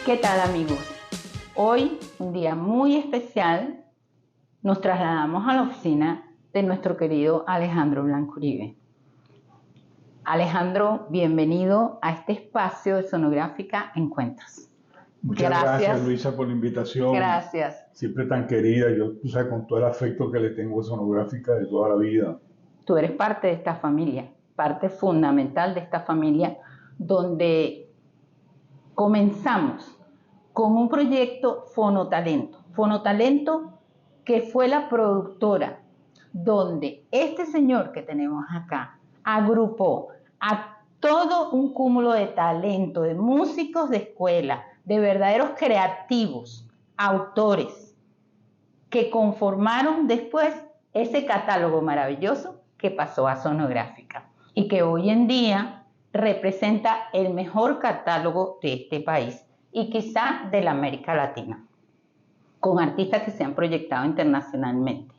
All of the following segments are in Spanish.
¿Qué tal, amigos? Hoy, un día muy especial, nos trasladamos a la oficina de nuestro querido Alejandro Blanco Uribe. Alejandro, bienvenido a este espacio de Sonográfica Encuentros. Muchas gracias, Luisa, por la invitación. Gracias. Siempre tan querida, yo, o sea, con todo el afecto que le tengo a Sonográfica de toda la vida. Tú eres parte de esta familia, parte fundamental de esta familia, donde comenzamos con un proyecto Fonotalento. Fonotalento, que fue la productora donde este señor que tenemos acá agrupó a todo un cúmulo de talento, de músicos de escuela, de verdaderos creativos, autores, que conformaron después ese catálogo maravilloso que pasó a Sonográfica y que hoy en día representa el mejor catálogo de este país y quizá de la América Latina, con artistas que se han proyectado internacionalmente.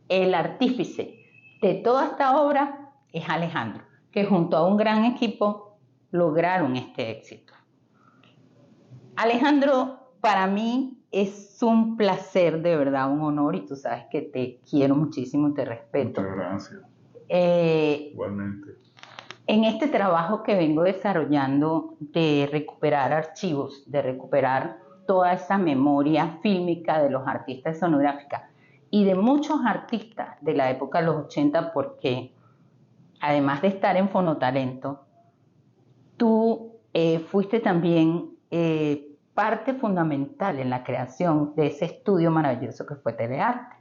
El artífice de toda esta obra es Alejandro, que junto a un gran equipo lograron este éxito. Alejandro, para mí es un placer, de verdad, un honor, y tú sabes que te quiero muchísimo y te respeto. Muchas gracias. Igualmente. En este trabajo que vengo desarrollando de recuperar archivos, de recuperar toda esa memoria fílmica de los artistas de Sonográfica y de muchos artistas de la época de los 80, porque además de estar en Fonotalento, tú fuiste también parte fundamental en la creación de ese estudio maravilloso que fue Telearte.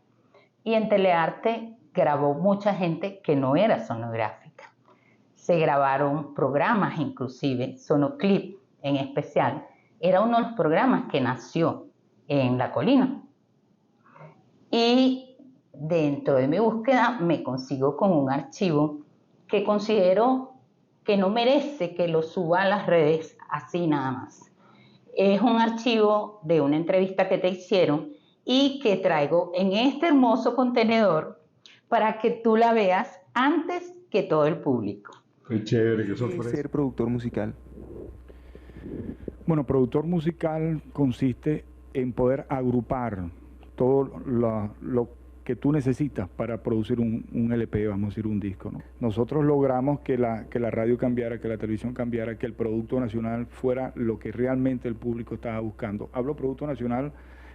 Y en Telearte grabó mucha gente que no era sonográfica. Se grabaron programas inclusive, Sonoclip en especial, era uno de los programas que nació en La Colina. Y dentro de mi búsqueda me consigo con un archivo que considero que no merece que lo suba a las redes así nada más. Es un archivo de una entrevista que te hicieron y que traigo en este hermoso contenedor para que tú la veas antes que todo el público. Qué chévere, qué sorpresa. ¿Qué es ser productor musical? Bueno, productor musical consiste en poder agrupar todo lo que tú necesitas para producir un LP, vamos a decir un disco, ¿no? Nosotros logramos que la radio cambiara, que la televisión cambiara, que el producto nacional fuera lo que realmente el público estaba buscando. Hablo producto nacional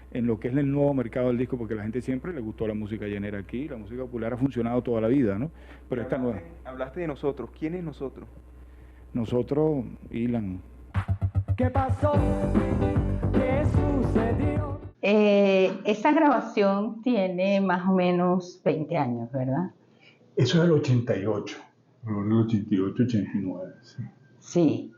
en lo que es el nuevo mercado del disco, porque a la gente siempre le gustó la música llanera aquí, la música popular ha funcionado toda la vida, ¿no? Pero esta nueva. Hablaste de nosotros. ¿Quién es nosotros? Nosotros, Ilan. ¿Qué pasó? ¿Qué sucedió? Esa grabación tiene más o menos 20 años, ¿verdad? Eso es el 88, el 88, 89, sí. Sí.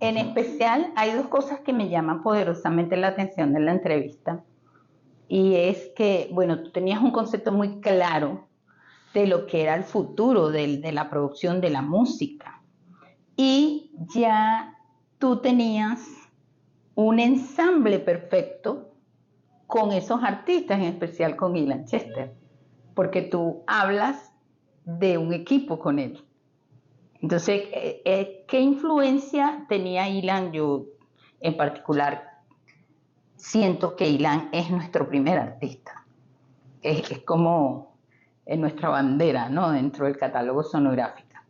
En especial, hay dos cosas que me llaman poderosamente la atención de la entrevista. Y es que, bueno, tú tenías un concepto muy claro de lo que era el futuro de la producción de la música. Y ya tú tenías un ensamble perfecto con esos artistas, en especial con Ilan Chester, porque tú hablas de un equipo con él. Entonces, ¿qué influencia tenía Ilan? Yo, en particular, siento que Ilan es nuestro primer artista. Es como nuestra bandera, ¿no? Dentro del catálogo Sonográfica.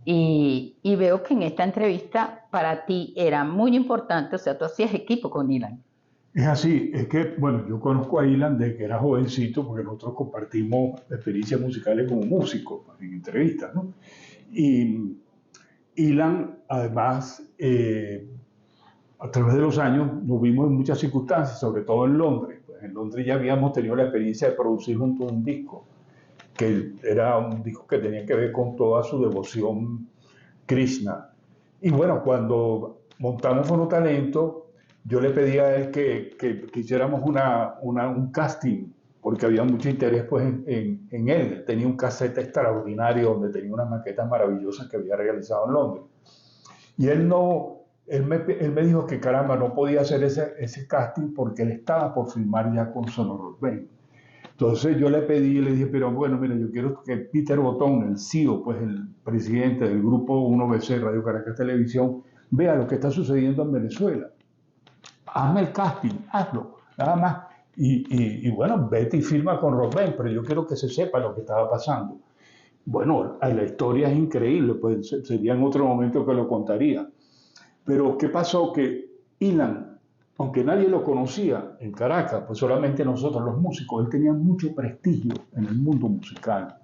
Y veo que en esta entrevista para ti era muy importante, o sea, tú hacías equipo con Ilan. Es así, es que, bueno, yo conozco a Ilan desde que era jovencito, porque nosotros compartimos experiencias musicales como músicos en entrevistas, ¿no? Y Ilan, además, a través de los años nos vimos en muchas circunstancias, sobre todo en Londres. Pues en Londres ya habíamos tenido la experiencia de producir juntos un disco, que era un disco que tenía que ver con toda su devoción Krishna. Y bueno, cuando montamos Fonotalento, yo le pedí a él que hiciéramos un casting, porque había mucho interés pues, en él. Tenía un cassette extraordinario donde tenía unas maquetas maravillosas que había realizado en Londres. Y él me dijo que caramba, no podía hacer ese casting porque él estaba por filmar ya con Sonorock Band. Entonces yo le pedí y le dije, pero bueno, mira, yo quiero que Peter Botón, el CEO, pues el presidente del grupo 1BC Radio Caracas Televisión, vea lo que está sucediendo en Venezuela. Hazme el casting, hazlo, nada más. Y bueno, vete y firma con Rubén, pero yo quiero que se sepa lo que estaba pasando. Bueno, la historia es increíble, pues sería en otro momento que lo contaría. Pero ¿qué pasó? Que Ilan, aunque nadie lo conocía en Caracas, pues solamente nosotros los músicos, él tenía mucho prestigio en el mundo musical,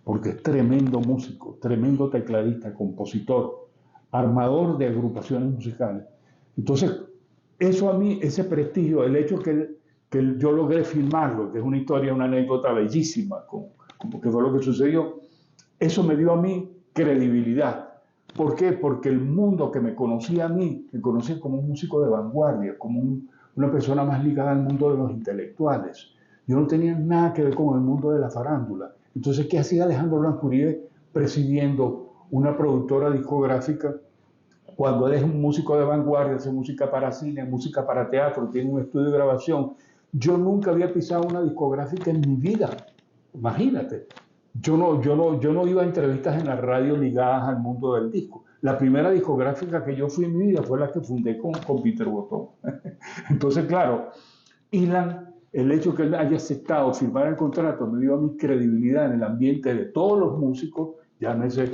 porque es tremendo músico, tremendo tecladista, compositor, armador de agrupaciones musicales. Entonces, eso a mí, ese prestigio, el hecho que yo logré filmarlo, que es una historia, una anécdota bellísima, como que fue lo que sucedió, eso me dio a mí credibilidad. ¿Por qué? Porque el mundo que me conocía a mí, me conocía como un músico de vanguardia, como una persona más ligada al mundo de los intelectuales. Yo no tenía nada que ver con el mundo de la farándula. Entonces, ¿qué hacía Alejandro Blanco Uribe presidiendo una productora discográfica cuando él es un músico de vanguardia, hace música para cine, música para teatro, tiene un estudio de grabación? Yo nunca había pisado una discográfica en mi vida. Imagínate. Yo no iba a entrevistas en la radio ligadas al mundo del disco. La primera discográfica que yo fui en mi vida fue la que fundé con Peter Botón. Entonces, claro, Ilan, el hecho que él haya aceptado firmar el contrato me dio a mi credibilidad en el ambiente de todos los músicos, llámese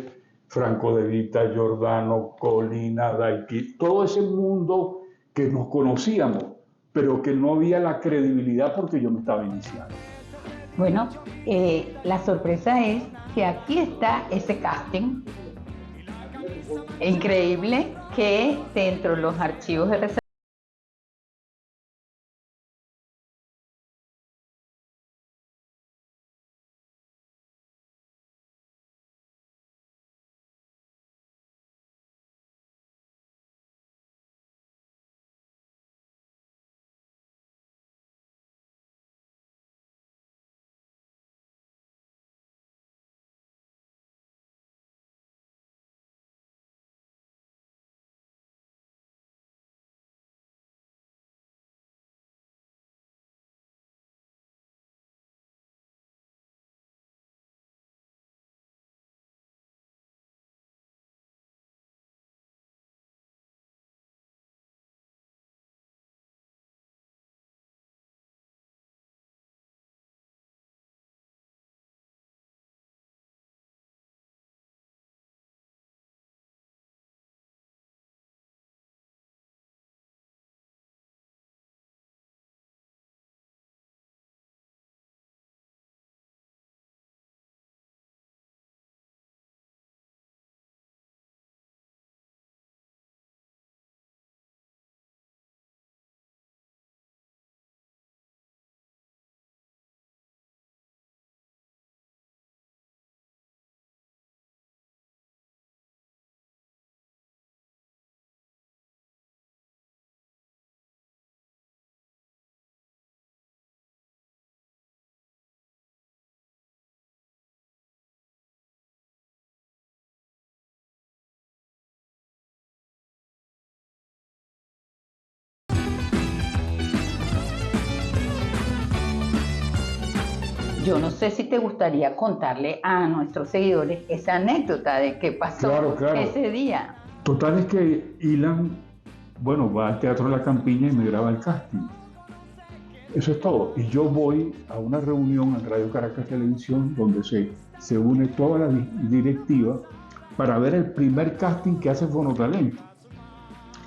Franco De Vita, Giordano, Colina, Daiki, todo ese mundo que nos conocíamos, pero que no había la credibilidad porque yo me estaba iniciando. Bueno, la sorpresa es que aquí está ese casting increíble que dentro de los archivos de reserva yo no sé si te gustaría contarle a nuestros seguidores esa anécdota de qué pasó Claro. ese día. Total es que Ilan, bueno, va al Teatro La Campiña y me graba el casting. Eso es todo. Y yo voy a una reunión en Radio Caracas Televisión donde se une toda la directiva para ver el primer casting que hace Fonotalento.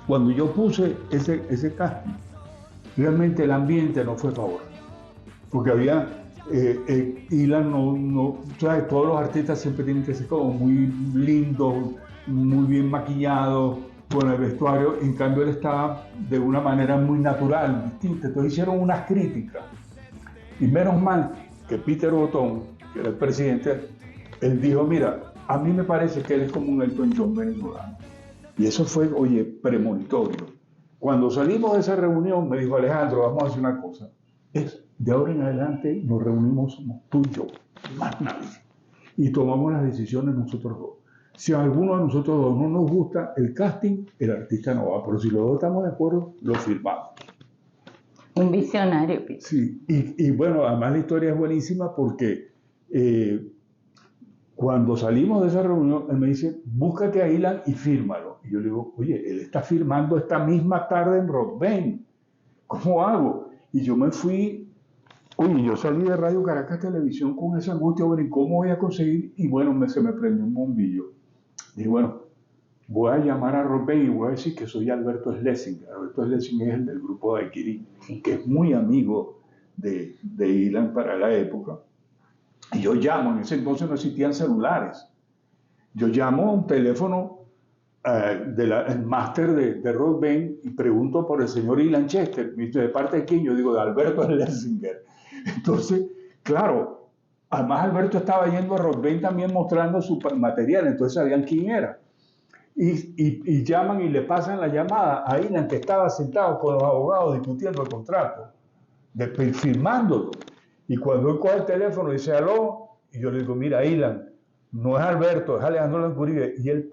Cuando yo puse ese casting, realmente el ambiente no fue favorable. Porque había, Ilan ¿sabes? Todos los artistas siempre tienen que ser como muy lindos, muy bien maquillados, con el vestuario. En cambio él estaba de una manera muy natural, distinta. Entonces hicieron unas críticas. Y menos mal que Peter Botón, que era el presidente, él dijo, mira, a mí me parece que él es como un Elton John venezolano. Y eso fue, oye, premonitorio. Cuando salimos de esa reunión, me dijo Alejandro, vamos a hacer una cosa. De ahora en adelante nos reunimos, somos tú y yo, más nadie. Y tomamos las decisiones nosotros dos. Si a alguno de nosotros dos no nos gusta el casting, el artista no va. Pero si los dos estamos de acuerdo, lo firmamos. Un visionario, Peter. Sí, y bueno, además la historia es buenísima porque Cuando salimos de esa reunión, él me dice, búscate a Ilan y fírmalo. Y yo le digo, oye, él está firmando esta misma tarde en Rodben. ¿Cómo hago? Y yo me fui, oye, yo salí de Radio Caracas Televisión con esa angustia, bueno, ¿y cómo voy a conseguir? Y bueno, se me prendió un bombillo. Dije, bueno, voy a llamar a Rodben y voy a decir que soy Alberto Schlesinger. Alberto Schlesinger es el del grupo Daiquiri, que es muy amigo de Ilan para la época. Y yo llamo, en ese entonces no existían celulares. Yo llamo a un teléfono del máster de Rodben y pregunto por el señor Ilan Chester. Me dice, ¿de parte de quién? Yo digo, de Alberto Schlesinger. Entonces, claro, además Alberto estaba yendo a Rodben también mostrando su material, entonces sabían quién era. Y llaman y le pasan la llamada a Ilan, que estaba sentado con los abogados discutiendo el contrato, firmándolo. Y cuando él coge el teléfono dice, aló, y yo le digo, mira, Ilan, no es Alberto, es Alejandro Lancuribe. Y él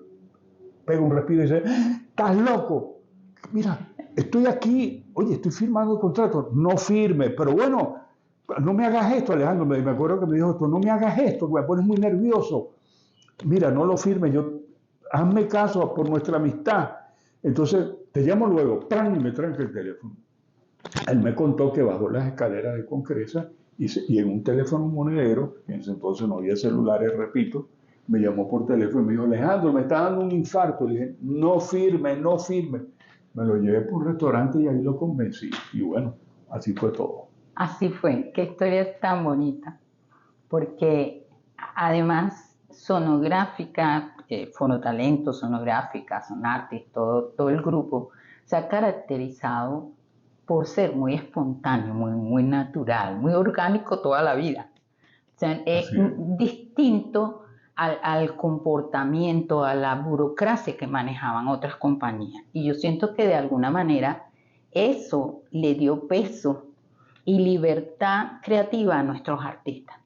pega un respiro y dice, estás loco, mira, estoy aquí, oye, estoy firmando el contrato, no firme, pero bueno, no me hagas esto, Alejandro, me acuerdo que me dijo esto, no me hagas esto, me pones muy nervioso, mira, no lo firme, hazme caso por nuestra amistad. Entonces, te llamo luego, ¡pran! Y me tranca el teléfono. Él me contó que bajó las escaleras de Concresa y en un teléfono monedero, que en ese entonces no había celulares, repito, me llamó por teléfono y me dijo, Alejandro, me está dando un infarto. Le dije, no firme, no firme. Me lo llevé por un restaurante y ahí lo convencí. Y bueno, así fue todo. Así fue, qué historia tan bonita, porque además sonográfica, Fonotalento, sonográfica, Sonartis, todo el grupo se ha caracterizado por ser muy espontáneo, muy natural, muy orgánico toda la vida. O sea, es distinto al comportamiento, a la burocracia que manejaban otras compañías. Y yo siento que de alguna manera eso le dio peso y libertad creativa a nuestros artistas,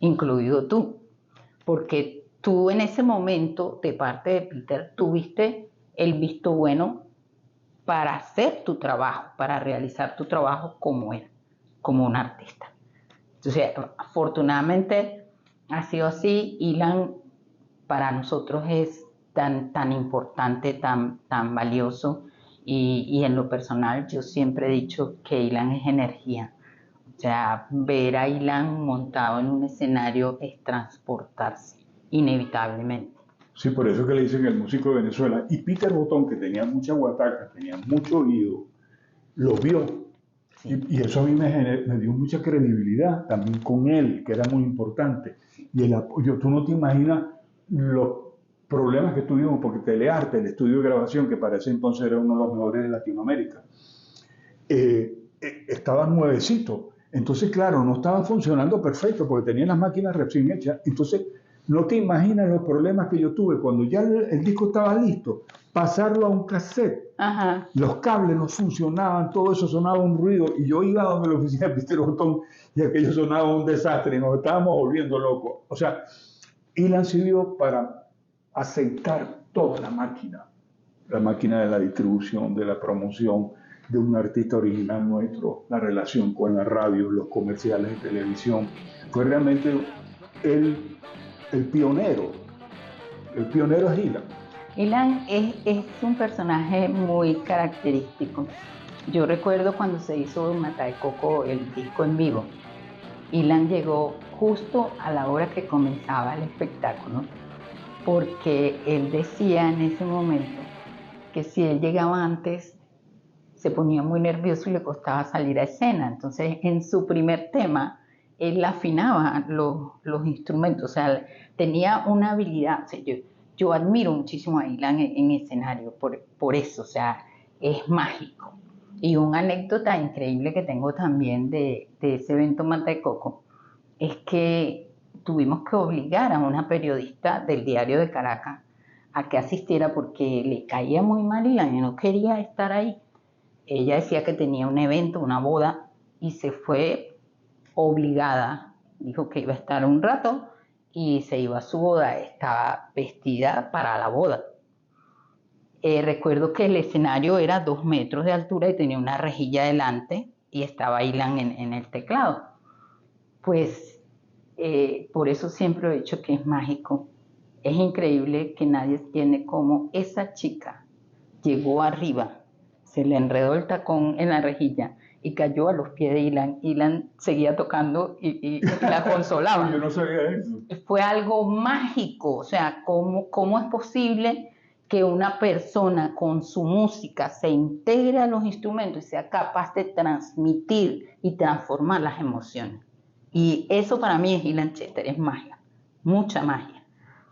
incluido tú, porque tú en ese momento, de parte de Peter, tuviste el visto bueno para hacer tu trabajo, para realizar tu trabajo como él, como un artista. Entonces, afortunadamente ha sido así. Ilan para nosotros es tan importante, tan valioso, y en lo personal yo siempre he dicho que Ilan es energía. O sea, ver a Ilan montado en un escenario es transportarse, inevitablemente. Sí, por eso que le dicen el músico de Venezuela. Y Peter Botón, que tenía mucha guataca, tenía mucho oído, lo vio. Sí. Y eso a mí me dio mucha credibilidad también con él, que era muy importante. Y el apoyo, tú no te imaginas los problemas que tuvimos, porque Telearte, el estudio de grabación, que para ese entonces era uno de los mejores de Latinoamérica, estaba nuevecito. Entonces, claro, no estaba funcionando perfecto, porque tenían las máquinas recién hechas. Entonces, no te imaginas los problemas que yo tuve cuando ya el disco estaba listo, pasarlo a un cassette. Ajá. Los cables no funcionaban, todo eso sonaba un ruido, y yo iba a donde la oficina de Peter Botón y aquello sonaba un desastre y nos estábamos volviendo locos. O sea, Ilan sirvió para aceitar toda la máquina de la distribución, de la promoción, de un artista original nuestro, la relación con la radio, los comerciales de televisión. Fue realmente el pionero. El pionero es Ilan. Ilan es un personaje muy característico. Yo recuerdo cuando se hizo Mata de Coco, el disco en vivo. Ilan llegó justo a la hora que comenzaba el espectáculo, porque él decía en ese momento que si él llegaba antes se ponía muy nervioso y le costaba salir a escena. Entonces, en su primer tema, él afinaba los instrumentos, o sea, tenía una habilidad. O sea, yo admiro muchísimo a Ilan en escenario por eso, o sea, es mágico. Y una anécdota increíble que tengo también de ese evento Mata de Coco es que tuvimos que obligar a una periodista del Diario de Caracas a que asistiera porque le caía muy mal Ilan y no quería estar ahí. Ella decía que tenía un evento, una boda, y se fue obligada. Dijo que iba a estar un rato y se iba a su boda. Estaba vestida para la boda. Recuerdo que el escenario era 2 metros de altura y tenía una rejilla delante y estaba Ilan en el teclado. Pues por eso siempre he dicho que es mágico es increíble que nadie tiene como esa chica llegó arriba, se le enredó el tacón en la rejilla y cayó a los pies de Ilan. Ilan seguía tocando y la consolaba. Yo no sabía eso. Fue algo mágico, o sea, ¿cómo es posible que una persona con su música se integre a los instrumentos y sea capaz de transmitir y transformar las emociones? Y eso para mí es Ilan Chester, es magia, mucha magia.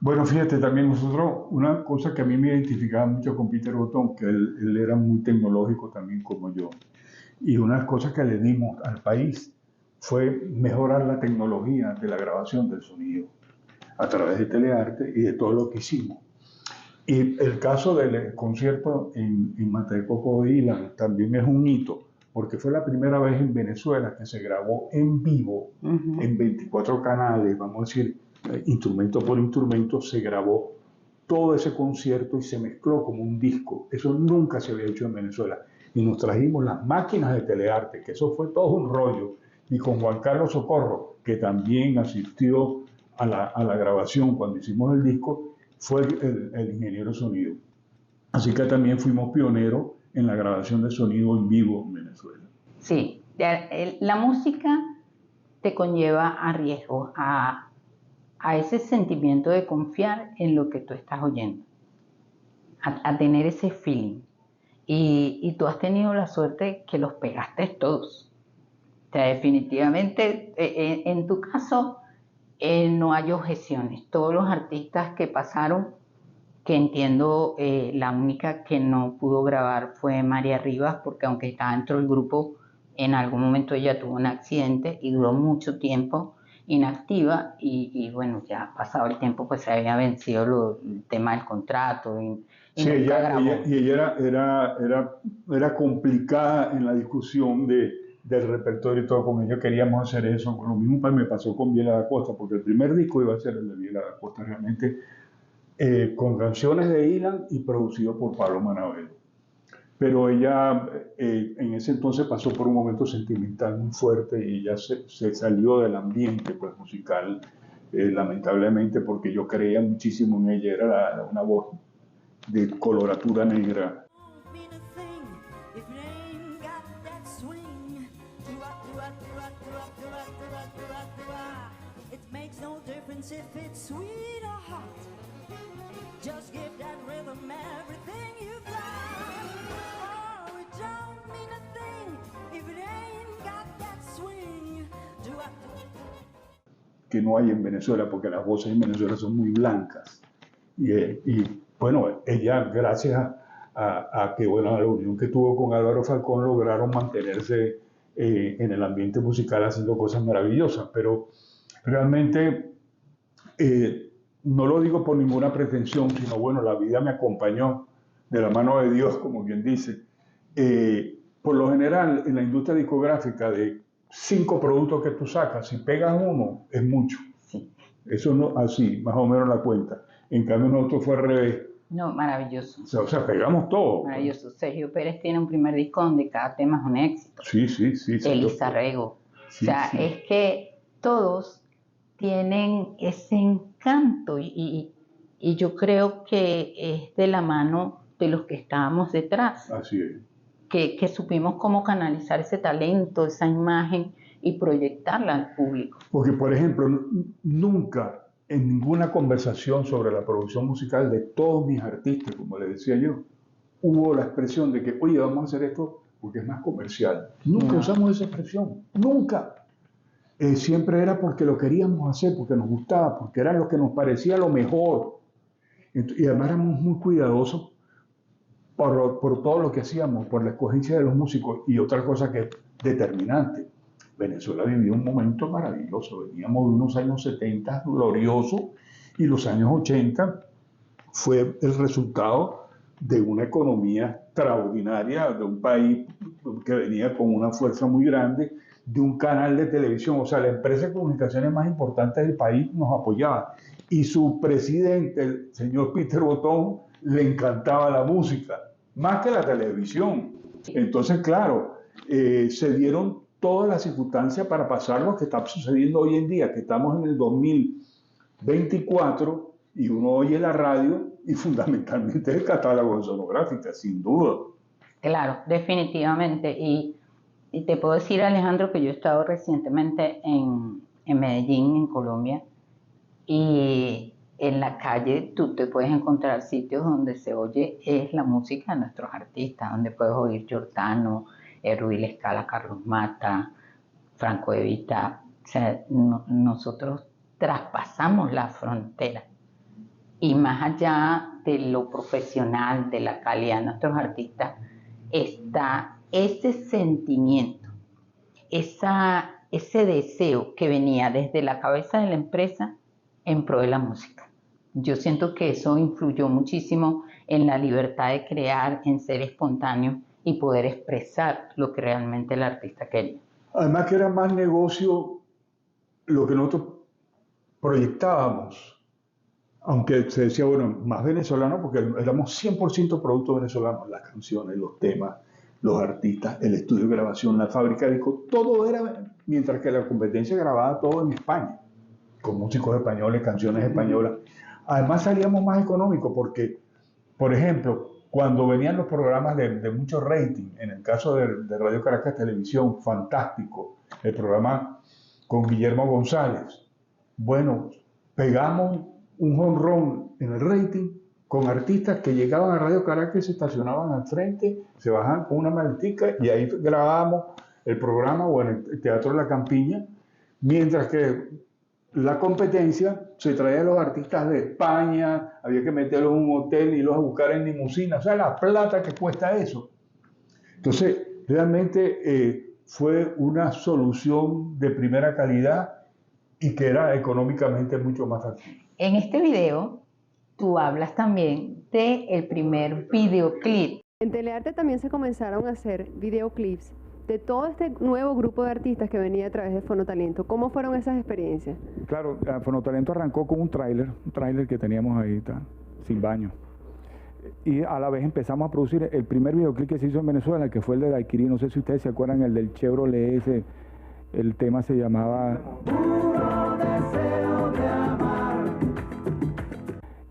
Bueno, fíjate, también nosotros, una cosa que a mí me identificaba mucho con Peter Botón, que él era muy tecnológico también como yo, y una de las cosas que le dimos al país fue mejorar la tecnología de la grabación del sonido a través de Telearte y de todo lo que hicimos. Y el caso del concierto en Mata de Coco de Ilan también es un hito, porque fue la primera vez en Venezuela que se grabó en vivo, en 24 canales, vamos a decir, instrumento por instrumento, se grabó todo ese concierto y se mezcló como un disco. Eso nunca se había hecho en Venezuela. Y nos trajimos las máquinas de Telearte, que eso fue todo un rollo. Y con Juan Carlos Socorro, que también asistió a la grabación cuando hicimos el disco, fue el ingeniero de sonido. Así que también fuimos pioneros en la grabación de sonido en vivo en Venezuela. Sí, la música te conlleva a riesgos, a ese sentimiento de confiar en lo que tú estás oyendo, a tener ese feeling. Y tú has tenido la suerte que los pegaste todos. O sea, definitivamente, en tu caso, no hay objeciones. Todos los artistas que pasaron, que entiendo, la única que no pudo grabar fue María Rivas, porque aunque estaba dentro del grupo, en algún momento ella tuvo un accidente y duró mucho tiempo inactiva y bueno, ya pasado el tiempo pues se había vencido el tema del contrato y sí, ella era complicada en la discusión del repertorio y todo, con ella queríamos hacer eso. Lo mismo me pasó con Biela da Costa, porque el primer disco iba a ser el de Biela da Costa realmente, con canciones de Ilan y producido por Pablo Manabelo. Pero ella en ese entonces pasó por un momento sentimental muy fuerte y ya se salió del ambiente pues, musical, lamentablemente, porque yo creía muchísimo en ella, era una voz de coloratura negra. Que no hay en Venezuela, porque las voces en Venezuela son muy blancas. Y bueno, ella, gracias a que, bueno, a la unión que tuvo con Álvaro Falcón, lograron mantenerse en el ambiente musical haciendo cosas maravillosas. Pero realmente no lo digo por ninguna pretensión, sino, bueno, la vida me acompañó de la mano de Dios, como quien dice. Por lo general, en la industria discográfica, de 5 productos que tú sacas, si pegas uno, es mucho. Sí. Eso no, así, más o menos la cuenta. En cambio, nosotros fue al revés. No, maravilloso. O sea, pegamos todo. Maravilloso. Sergio Pérez tiene un primer disco donde cada tema es un éxito. Sí. Elisa Rego. Sí, o sea, sí. Es que todos tienen ese encanto y yo creo que es de la mano de los que estábamos detrás. Así es. Que supimos cómo canalizar ese talento, esa imagen y proyectarla al público. Porque, por ejemplo, nunca en ninguna conversación sobre la producción musical de todos mis artistas, como le decía yo, hubo la expresión de que, oye, vamos a hacer esto porque es más comercial. Nunca usamos esa expresión, nunca. Siempre era porque lo queríamos hacer, porque nos gustaba, porque era lo que nos parecía lo mejor. Y además éramos muy cuidadosos por todo lo que hacíamos, por la escogencia de los músicos. Y otra cosa que es determinante, Venezuela vivió un momento maravilloso, veníamos de unos años 70 gloriosos y los años 80 fue el resultado de una economía extraordinaria, de un país que venía con una fuerza muy grande, de un canal de televisión, o sea, la empresa de comunicaciones más importante del país nos apoyaba. Y su presidente, el señor Peter Botón, le encantaba la música, más que la televisión. Entonces, claro, se dieron todas las circunstancias para pasar lo que está sucediendo hoy en día, que estamos en el 2024 y uno oye la radio y fundamentalmente el catálogo de sonográfica, sin duda. Claro, definitivamente. Y te puedo decir, Alejandro, que yo he estado recientemente en Medellín, en Colombia, y en la calle tú te puedes encontrar sitios donde se oye es la música de nuestros artistas, donde puedes oír Giordano, Ruy La Scala, Carlos Mata, Franco De Vita. O sea, nosotros traspasamos la frontera. Y más allá de lo profesional, de la calidad de nuestros artistas, está ese sentimiento, ese deseo que venía desde la cabeza de la empresa en pro de la música. Yo siento que eso influyó muchísimo en la libertad de crear, en ser espontáneo y poder expresar lo que realmente el artista quería. Además que era más negocio lo que nosotros proyectábamos, aunque se decía, bueno, más venezolano, porque éramos 100% producto venezolano, las canciones, los temas, los artistas, el estudio de grabación, la fábrica de discos, todo era, mientras que la competencia grababa todo en España, con músicos españoles, canciones españolas. Además salíamos más económicos porque, por ejemplo, cuando venían los programas de mucho rating, en el caso de Radio Caracas Televisión, fantástico, el programa con Guillermo González, bueno, pegamos un jonrón en el rating con artistas que llegaban a Radio Caracas y se estacionaban al frente, se bajaban con una maletica y ahí grabábamos el programa o en el Teatro de la Campiña, mientras que la competencia se traía a los artistas de España, había que meterlos en un hotel y los a buscar en limusina, o sea, la plata que cuesta eso. Entonces, realmente fue una solución de primera calidad y que era económicamente mucho más factible. En este video, tú hablas también del primer videoclip. En Telearte también se comenzaron a hacer videoclips de todo este nuevo grupo de artistas que venía a través de Fonotalento. ¿Cómo fueron esas experiencias? Claro, Fonotalento arrancó con un tráiler que teníamos ahí, sin baño. Y a la vez empezamos a producir el primer videoclip que se hizo en Venezuela, que fue el de Daiquiri. No sé si ustedes se acuerdan, el del Chevrolet ese. El tema se llamaba... Puro deseo de amar.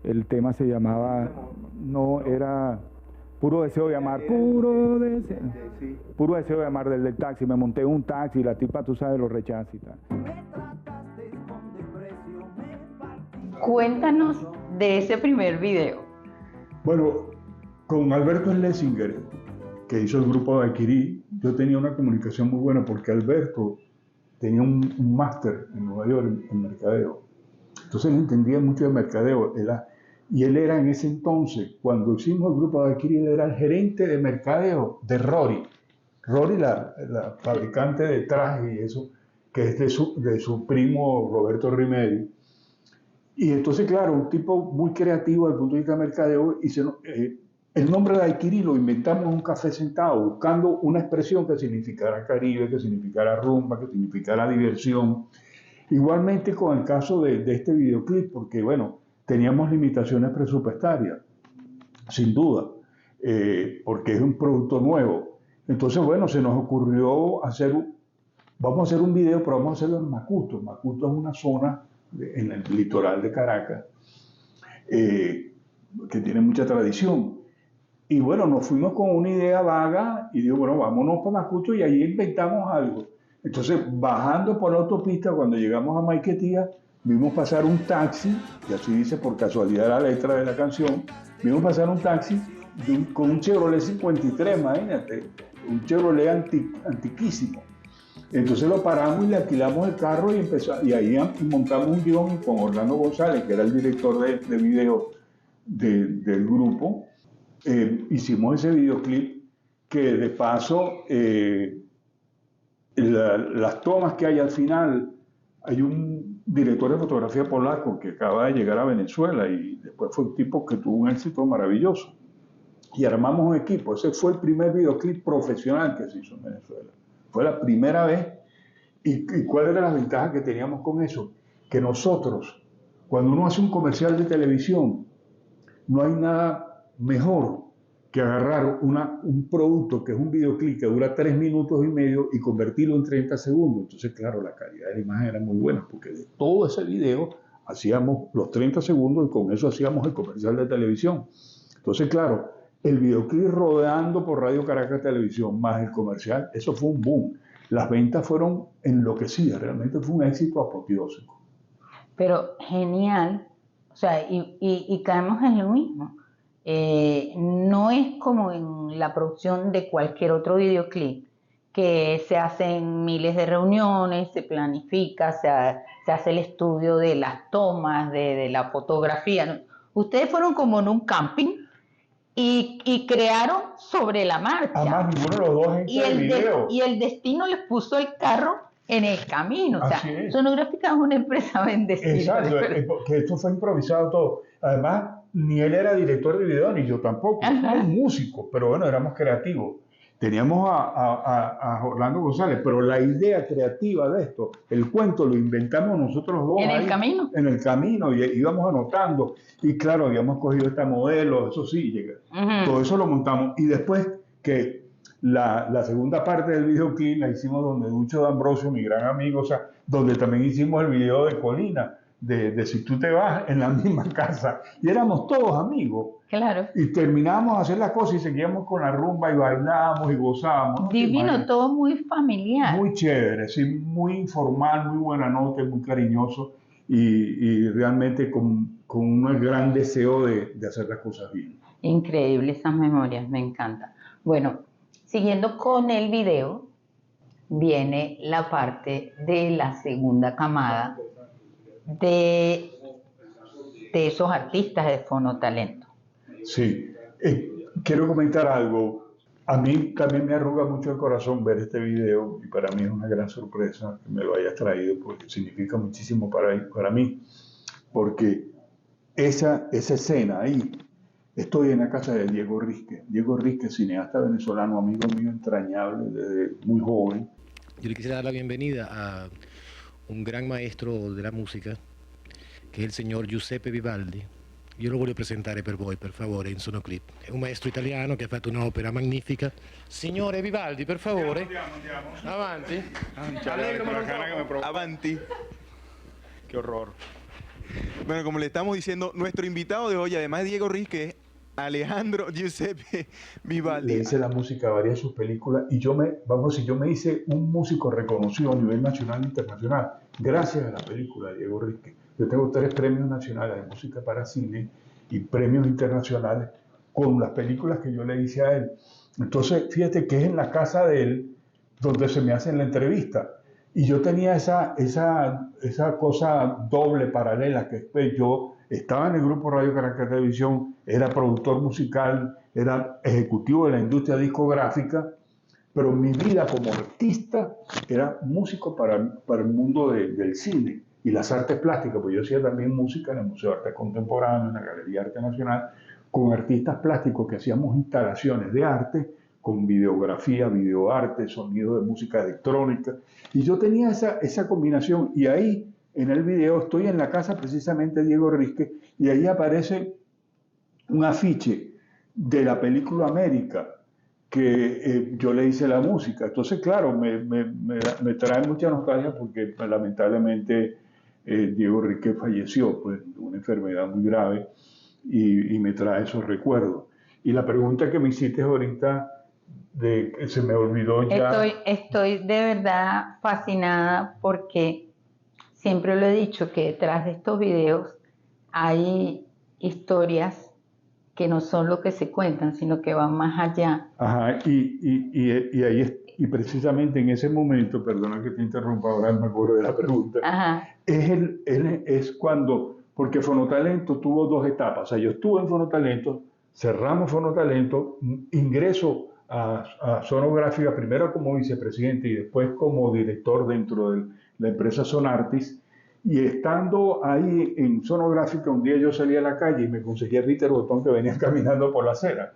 El tema se llamaba... No, era... Puro deseo de amar, puro deseo de amar del taxi. Me monté un taxi y la tipa, tú sabes, lo rechaza y tal. Cuéntanos de ese primer video. Bueno, con Alberto Schlesinger, que hizo el grupo de Daiquiri, yo tenía una comunicación muy buena porque Alberto tenía un máster en Nueva York en mercadeo. Entonces él entendía mucho de mercadeo. Y él era en ese entonces, cuando hicimos el grupo de Daiquiri, él era el gerente de mercadeo de Rory. Rory, la fabricante de trajes y eso, que es de su primo Roberto Rimedi. Y entonces, claro, un tipo muy creativo desde el punto de vista de mercadeo, el nombre de Daiquiri lo inventamos en un café sentado, buscando una expresión que significara Caribe, que significara rumba, que significara diversión. Igualmente con el caso de este videoclip, porque bueno, teníamos limitaciones presupuestarias, sin duda, porque es un producto nuevo. Entonces, bueno, se nos ocurrió vamos a hacer un video, pero vamos a hacerlo en Macuto. Macuto es una zona en el litoral de Caracas que tiene mucha tradición. Y bueno, nos fuimos con una idea vaga y digo, bueno, vámonos para Macuto y ahí inventamos algo. Entonces, bajando por la autopista, cuando llegamos a Maiquetía, vimos pasar un taxi, y así dice por casualidad la letra de la canción, vimos pasar un taxi con un Chevrolet 53, imagínate, un Chevrolet antiquísimo. Entonces lo paramos y le alquilamos el carro y ahí montamos un guión con Orlando González, que era el director de video del grupo. Hicimos ese videoclip que de paso, las tomas que hay al final, hay un director de fotografía polaco que acaba de llegar a Venezuela y después fue un tipo que tuvo un éxito maravilloso. Y armamos un equipo. Ese fue el primer videoclip profesional que se hizo en Venezuela. Fue la primera vez. ¿Y cuál era la ventaja que teníamos con eso? Que nosotros, cuando uno hace un comercial de televisión, no hay nada mejor que agarrar un producto que es un videoclip que dura 3 minutos y medio y convertirlo en 30 segundos. Entonces, claro, la calidad de la imagen era muy buena, porque de todo ese video hacíamos los 30 segundos y con eso hacíamos el comercial de televisión. Entonces, claro, el videoclip rodando por Radio Caracas Televisión más el comercial, eso fue un boom. Las ventas fueron enloquecidas, realmente fue un éxito apoteósico. Pero genial, o sea, y caemos en lo mismo. No es como en la producción de cualquier otro videoclip, que se hacen miles de reuniones, se planifica, se hace el estudio de las tomas, de la fotografía. ¿No? Ustedes fueron como en un camping y crearon sobre la marcha. Además, ninguno de los dos entra en video. Y el destino les puso el carro en el camino. O sea, Sonográfica es una empresa bendecida. Exacto, que esto fue improvisado todo. Además, ni él era director de video, ni yo tampoco. Era un músico, pero bueno, éramos creativos. Teníamos a Orlando González, pero la idea creativa de esto, el cuento, lo inventamos nosotros dos. ¿En el camino? En el camino, y íbamos anotando. Y claro, habíamos cogido esta modelo, eso sí, todo eso lo montamos. Y después que la segunda parte del videoclip la hicimos donde Ducho D'Ambrosio, mi gran amigo, o sea, donde también hicimos el video de Colina, de Si tú te vas, en la misma casa. Y éramos todos amigos. Claro. Y terminábamos de hacer las cosas y seguíamos con la rumba y bailábamos y gozábamos. Divino, todo muy familiar. Muy chévere, sí, muy informal, muy buena nota, muy cariñoso y realmente con un gran deseo de hacer las cosas bien. Increíble esas memorias, me encanta. Bueno, siguiendo con el video, viene la parte de la segunda camada de esos artistas de Fonotalento. Sí, quiero comentar algo. A mí también me arruga mucho el corazón ver este video y para mí es una gran sorpresa que me lo hayas traído porque significa muchísimo para mí. Porque esa escena ahí, estoy en la casa de Diego Risque. Diego Risque, cineasta venezolano, amigo mío entrañable desde muy joven. Yo le quisiera dar la bienvenida a un gran maestro de la música, che è il signor Giuseppe Vivaldi. Io lo voglio presentare per voi, per favore, in Sonoclip. È un maestro italiano che ha fatto un'opera magnifica. Signore Vivaldi, per favore. Andiamo. Avanti. Avanti. Qué horror. Bueno, como le estamos diciendo, nuestro invitado de hoy, además de Diego Risque, es Alejandro Giuseppe Vivaldi. Le hice la música a varias de sus películas y yo me hice un músico reconocido a nivel nacional e internacional gracias a la película de Diego Risque. Yo tengo 3 premios nacionales de música para cine y premios internacionales con las películas que yo le hice a él. Entonces, fíjate que es en la casa de él donde se me hace la entrevista. Y yo tenía esa cosa doble, paralela, que yo estaba en el grupo Radio Caracas Televisión, era productor musical, era ejecutivo de la industria discográfica, pero mi vida como artista era músico para el mundo del cine y las artes plásticas, porque yo hacía también música en el Museo de Arte Contemporáneo, en la Galería de Arte Nacional, con artistas plásticos que hacíamos instalaciones de arte, con videografía, videoarte, sonido de música electrónica. Y yo tenía esa combinación. Y ahí, en el video, estoy en la casa precisamente de Diego Risque, y ahí aparece un afiche de la película América, que yo le hice la música. Entonces, claro, me trae mucha nostalgia porque lamentablemente Diego Risque falleció, pues, de una enfermedad muy grave, y me trae esos recuerdos. Y la pregunta que me hiciste ahorita, se me olvidó ya. Estoy de verdad fascinada porque siempre lo he dicho que detrás de estos videos hay historias que no son lo que se cuentan, sino que van más allá. Ajá, y precisamente en ese momento, perdona que te interrumpa, ahora me acuerdo de la pregunta. Ajá. Es cuando, porque Fonotalento tuvo 2 etapas. O sea, yo estuve en Fonotalento, cerramos Fonotalento, ingreso a Sonográfica, primero como vicepresidente y después como director dentro de la empresa Sonartis. Y estando ahí en Sonográfica, un día yo salí a la calle y me conseguí a Ritter Botón, que venía caminando por la acera.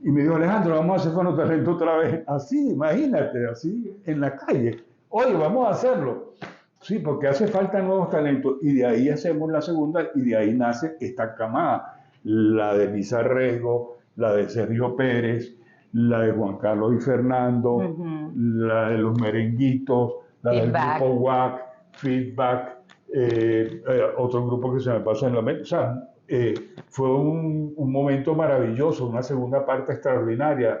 Y me dijo, Alejandro, vamos a hacer Fonotalento otra vez. Así, imagínate, así, en la calle. Oye, vamos a hacerlo. Sí, porque hace falta nuevos talentos. Y de ahí hacemos la segunda y de ahí nace esta camada. La de Lisa Resgo, la de Sergio Pérez, la de Juan Carlos y Fernando, la de los Merenguitos, la del grupo WAC, Feedback, otro grupo que se me pasa en la mente. O sea, fue un momento maravilloso, una segunda parte extraordinaria.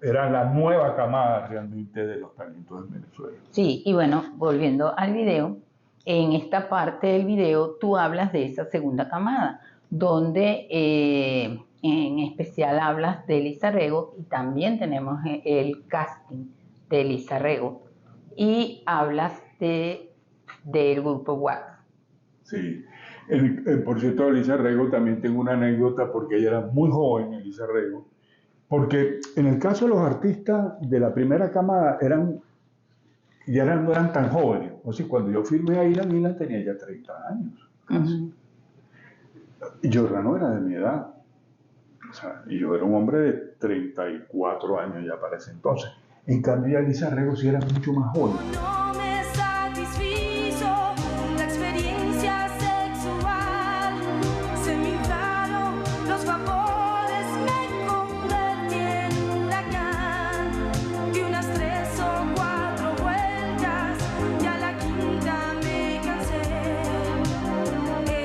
Era la nueva camada realmente de los talentos de Venezuela. Sí, y bueno, volviendo al video, en esta parte del video tú hablas de esa segunda camada, donde en especial hablas de Elisa Rego y también tenemos el casting de Elisa Rego y hablas del grupo WAC. Sí, por cierto, Elisa Rego también tengo una anécdota porque ella era muy joven, Elisa Rego, porque en el caso de los artistas de la primera camada no eran tan jóvenes. O sea, cuando yo firmé a Ilan tenía ya 30 años. Uh-huh. Y Giordano era de mi edad. O sea, y yo era un hombre de 34 años ya para ese entonces. En cambio, Elisa Rego sí era mucho más joven. No me satisfizo la experiencia sexual. Se me inflaron los vapores, me convertí en un huracán. Di unas 3 o 4 vueltas y a la quinta me cansé.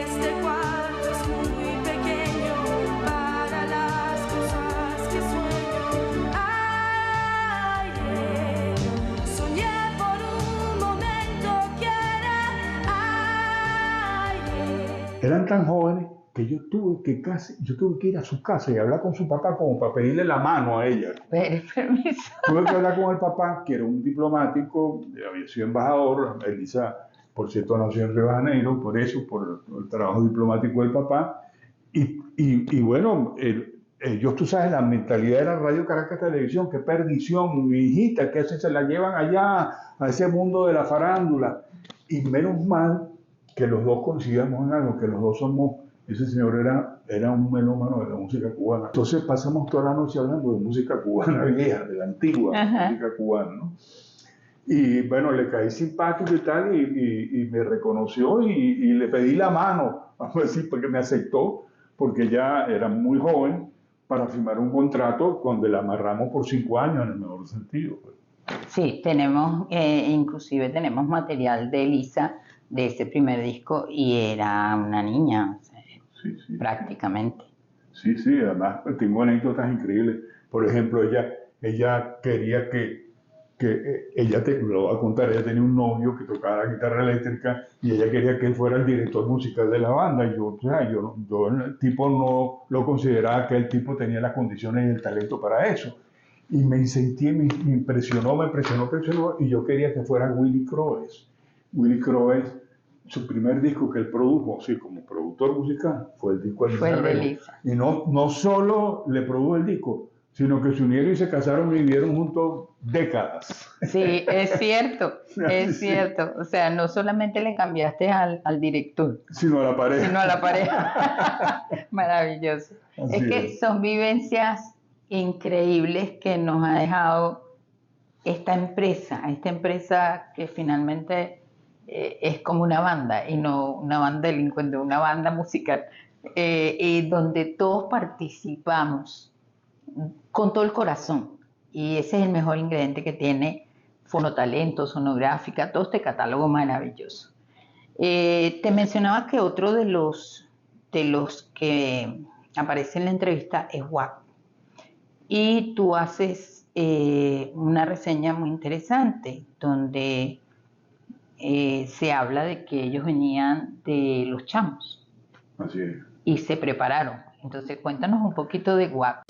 Este cuarto es muy pequeño para las cosas que sueño. Ay, soñé por un momento que Eran tan jóvenes que yo tuve que ir a su casa y hablar con su papá como para pedirle la mano a ella. Permiso. Tuve que hablar con el papá, que era un diplomático, había sido embajador. Elisa, por cierto, nació en Río de Janeiro, por eso, por el trabajo diplomático del papá. Y bueno, ellos, tú sabes, la mentalidad era Radio Caracas Televisión, qué perdición, mi hijita, que se la llevan allá a ese mundo de la farándula. Y menos mal que los dos coincidíamos en algo, que los dos ese señor era un melómano de la música cubana. Entonces pasamos toda la noche hablando de música cubana vieja, de la antigua música cubana, ¿no? Y bueno, le caí simpático y tal, y me reconoció y le pedí la mano, vamos a decir, porque me aceptó, porque ya era muy joven, para firmar un contrato donde la amarramos por 5 años, en el mejor sentido. Sí, inclusive tenemos material de Elisa de ese primer disco y era una niña, o sea, sí, prácticamente. Sí, además tengo anécdotas increíbles. Por ejemplo, ella quería lo voy a contar, ella tenía un novio que tocaba la guitarra eléctrica y ella quería que él fuera el director musical de la banda. Y yo el tipo no lo consideraba que el tipo tenía las condiciones y el talento para eso. Y me impresionó, y yo quería que fuera Willy Croes. Willy Croes, su primer disco que él produjo, sí, como productor musical, fue el disco de Elisa. Y no solo le produjo el disco, sino que se unieron y se casaron y vivieron juntos décadas. Sí, es cierto, es cierto. O sea, no solamente le cambiaste al director, sino a la pareja. Maravilloso. Así que son vivencias increíbles que nos ha dejado esta empresa que finalmente es como una banda, y no una banda delincuente, una banda musical, y donde todos participamos con todo el corazón, y ese es el mejor ingrediente que tiene Fonotalento, Sonográfica, todo este catálogo maravilloso. Te mencionaba que otro de los que aparece en la entrevista es WAC, y tú haces una reseña muy interesante donde se habla de que ellos venían de Los Chamos. Así es. Y se prepararon. Entonces cuéntanos un poquito de WAC.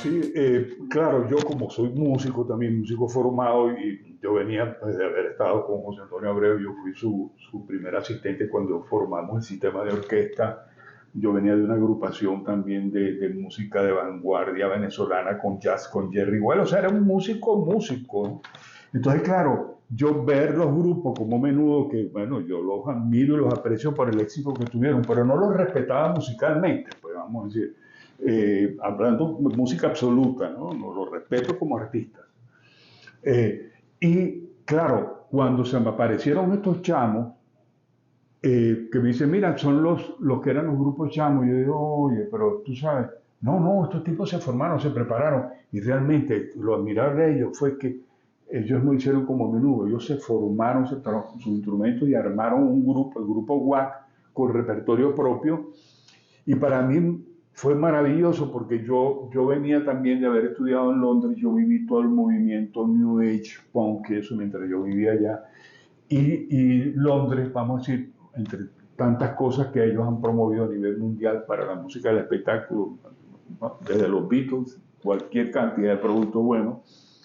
Sí, claro, yo como soy músico también, músico formado, y yo venía pues, de haber estado con José Antonio Abreu, yo fui su primer asistente cuando formamos el sistema de orquesta. Yo venía de una agrupación también de música de vanguardia venezolana con jazz, con Jerry Well, o sea, era un músico. Entonces, claro, yo ver los grupos como Menudo, que bueno, yo los admiro y los aprecio por el éxito que tuvieron, pero no los respetaba musicalmente, pues vamos a decir. Hablando de música absoluta, ¿no? Los respeto como artistas. Y claro, cuando se me aparecieron estos chamos, que me dicen, mira, son los que eran los grupos chamos, yo digo, oye, pero tú sabes, No, estos tipos se formaron, se prepararon. Y realmente lo admirable de ellos fue que ellos no hicieron como a menudo, ellos se formaron, se trabajaron sus instrumentos y armaron un grupo, el grupo WAC, con repertorio propio. Y para mí fue maravilloso porque yo venía también de haber estudiado en Londres, yo viví todo el movimiento New Age, punk, eso mientras yo vivía allá. Y Londres, vamos a decir, entre tantas cosas que ellos han promovido a nivel mundial para la música del espectáculo, ¿no? Desde los Beatles, cualquier cantidad de productos buenos,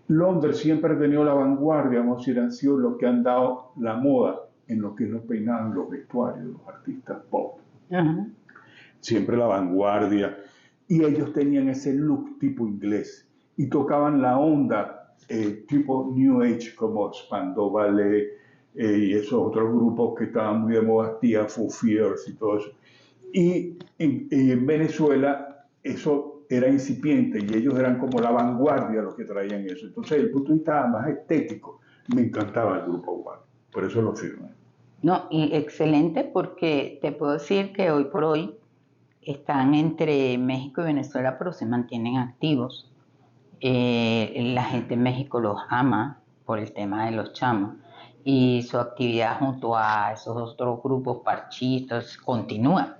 Londres siempre ha tenido la vanguardia, vamos a decir, han sido los que han dado la moda en lo que es los peinados, los vestuarios, los artistas pop. Ajá. Siempre la vanguardia. Y ellos tenían ese look tipo inglés y tocaban la onda tipo New Age, como Spandau Ballet y esos otros grupos que estaban muy de moda, Tia, Foo Fighters y todo eso. Y en Venezuela eso era incipiente y ellos eran como la vanguardia los que traían eso. Entonces, desde el punto de vista más estético, me encantaba el grupo WAC. Por eso lo firmé. No, y excelente porque te puedo decir que hoy por hoy están entre México y Venezuela, pero se mantienen activos. La gente en México los ama por el tema de los chamos y su actividad junto a esos otros grupos parchitos continúa.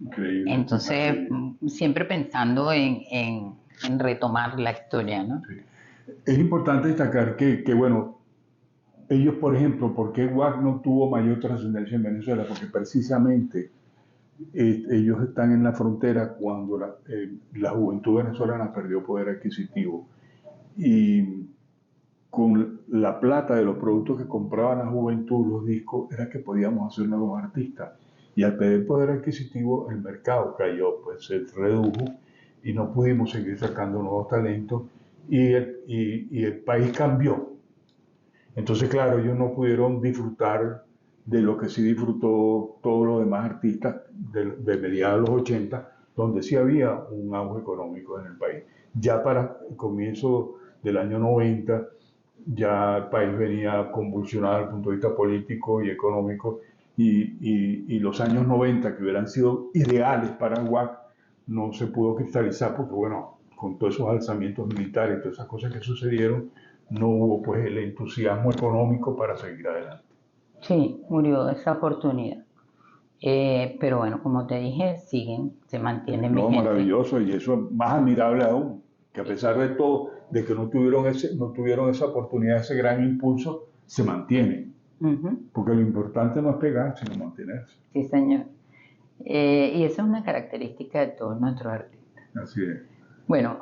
Increíble. Entonces, siempre pensando en retomar la historia, ¿no? Sí. Es importante destacar que, bueno, ellos, por ejemplo, ¿por qué WAC no tuvo mayor trascendencia en Venezuela? Porque precisamente ellos están en la frontera cuando la juventud venezolana perdió poder adquisitivo. Y con la plata de los productos que compraba la juventud, los discos, era que podíamos hacer nuevos artistas. Y al perder poder adquisitivo, el mercado cayó, pues se redujo y no pudimos seguir sacando nuevos talentos y el país cambió. Entonces, claro, ellos no pudieron disfrutar de lo que sí disfrutó todos los demás artistas de mediados de los 80, donde sí había un auge económico en el país. Ya para el comienzo del año 90, ya el país venía convulsionado desde el punto de vista político y económico, y los años 90, que hubieran sido ideales para el WAC, no se pudo cristalizar porque, bueno, con todos esos alzamientos militares y todas esas cosas que sucedieron, no hubo pues el entusiasmo económico para seguir adelante. Sí, murió esa oportunidad. Pero bueno, como te dije, se mantienen No, vigentes. maravilloso, y eso es más admirable aún, que a pesar de todo, de que no tuvieron esa oportunidad, ese gran impulso, se mantienen. Ujú. Porque lo importante no es pegar, sino mantenerse. Sí, señor. Y esa es una característica de todos nuestros artistas. Así es. Bueno,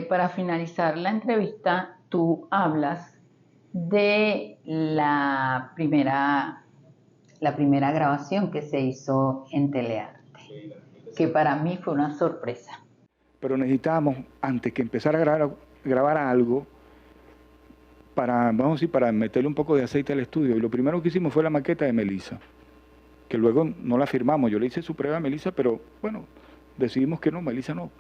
para finalizar la entrevista, tú hablas de la primera grabación que se hizo en Telearte, que para mí fue una sorpresa. Pero necesitábamos, antes que empezar a grabar algo, vamos a decir, para meterle un poco de aceite al estudio. Y lo primero que hicimos fue la maqueta de Melissa, que luego no la firmamos. Yo le hice su prueba a Melissa, pero bueno, decidimos que no, Melissa no.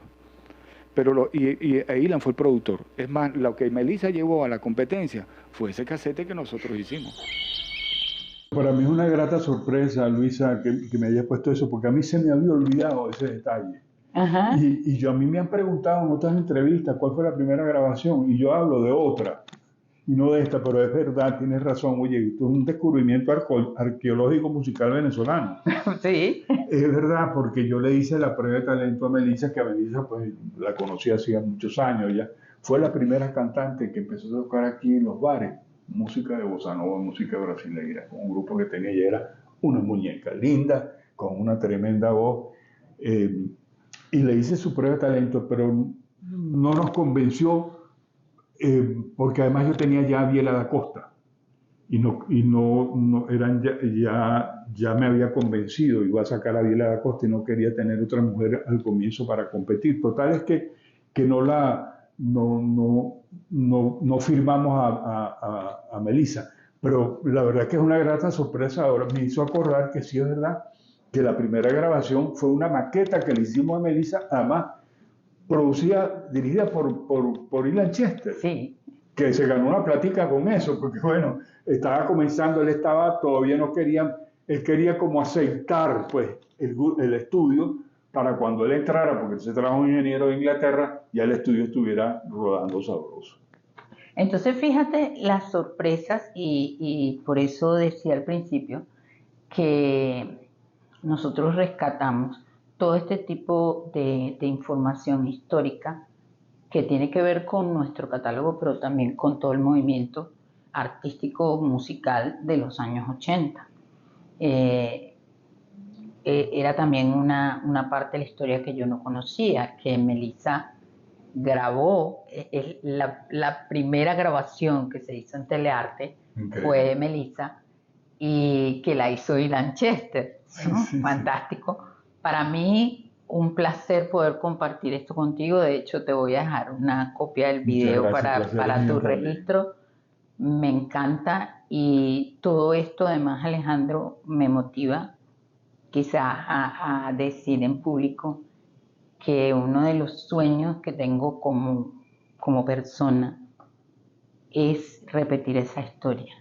Pero Ilan fue el productor. Es más, lo que Melissa llevó a la competencia fue ese casete que nosotros hicimos. Para mí es una grata sorpresa, Luisa, que me hayas puesto eso, porque a mí se me había olvidado ese detalle. Ajá. Y a mí me han preguntado en otras entrevistas cuál fue la primera grabación, y yo hablo de otra, y no de esta, pero es verdad, tienes razón. Oye, esto es un descubrimiento arqueológico musical venezolano. Sí. Es verdad, porque yo le hice la prueba de talento a Melissa, que a Melissa pues la conocí hacía muchos años ya. Fue la primera cantante que empezó a tocar aquí en los bares, música de bossa nova, música brasileña, con un grupo que tenía ella, era una muñeca linda, con una tremenda voz. Y le hice su prueba de talento, pero no nos convenció, porque además yo tenía ya a Biela da Costa. Y no eran ya me había convencido, iba a sacar a Biela da Costa y no quería tener otra mujer al comienzo para competir. Total es que no firmamos a Melissa, pero la verdad que es una grata sorpresa. Ahora me hizo acordar que sí es verdad que la primera grabación fue una maqueta que le hicimos a Melissa, además dirigida por Ilan Chester. Sí. Que se ganó una plática con eso, porque bueno, estaba comenzando, él quería como aceitar pues el estudio para cuando él entrara, porque él se trajo un ingeniero de Inglaterra, ya el estudio estuviera rodando sabroso. Entonces, fíjate las sorpresas y por eso decía al principio que nosotros rescatamos todo este tipo de información histórica que tiene que ver con nuestro catálogo, pero también con todo el movimiento artístico musical de los años 80. Era también una parte de la historia que yo no conocía, que Melissa grabó, la primera grabación que se hizo en Telearte fue de Melissa y que la hizo Ilan Chester, ¿no? Sí, sí. Fantástico. Para mí, un placer poder compartir esto contigo. De hecho, te voy a dejar una copia del video para tu registro. Me encanta y todo esto además, Alejandro, me motiva quizás a decir en público que uno de los sueños que tengo como persona es repetir esa historia,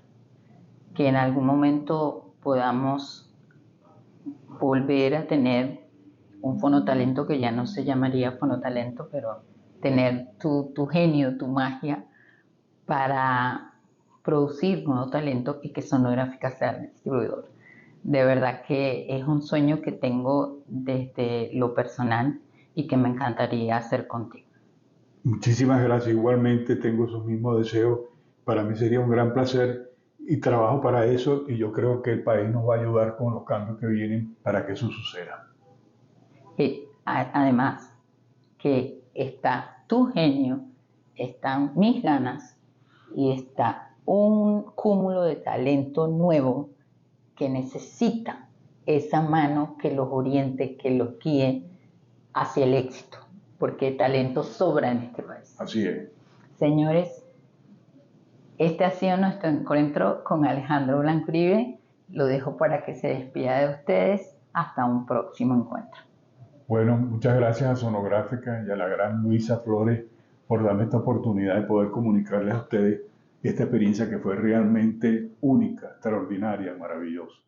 que en algún momento podamos volver a tener un fonotalento que ya no se llamaría fonotalento, pero tener tu genio, tu magia para producir nuevo talento y que Sonográfica sea el distribuidor. De verdad que es un sueño que tengo desde lo personal y que me encantaría hacer contigo. Muchísimas gracias. Igualmente tengo esos mismos deseos. Para mí sería un gran placer y trabajo para eso y yo creo que el país nos va a ayudar con los cambios que vienen para que eso suceda. Además, que está tu genio, están mis ganas y está un cúmulo de talento nuevo que necesita esa mano que los oriente, que los guíe hacia el éxito, porque talento sobra en este país. Así es. Señores, este ha sido nuestro encuentro con Alejandro Blanco Uribe. Lo dejo para que se despida de ustedes. Hasta un próximo encuentro. Bueno, muchas gracias a Sonográfica y a la gran Luisa Flores por darme esta oportunidad de poder comunicarles a ustedes esta experiencia que fue realmente única, extraordinaria, maravillosa.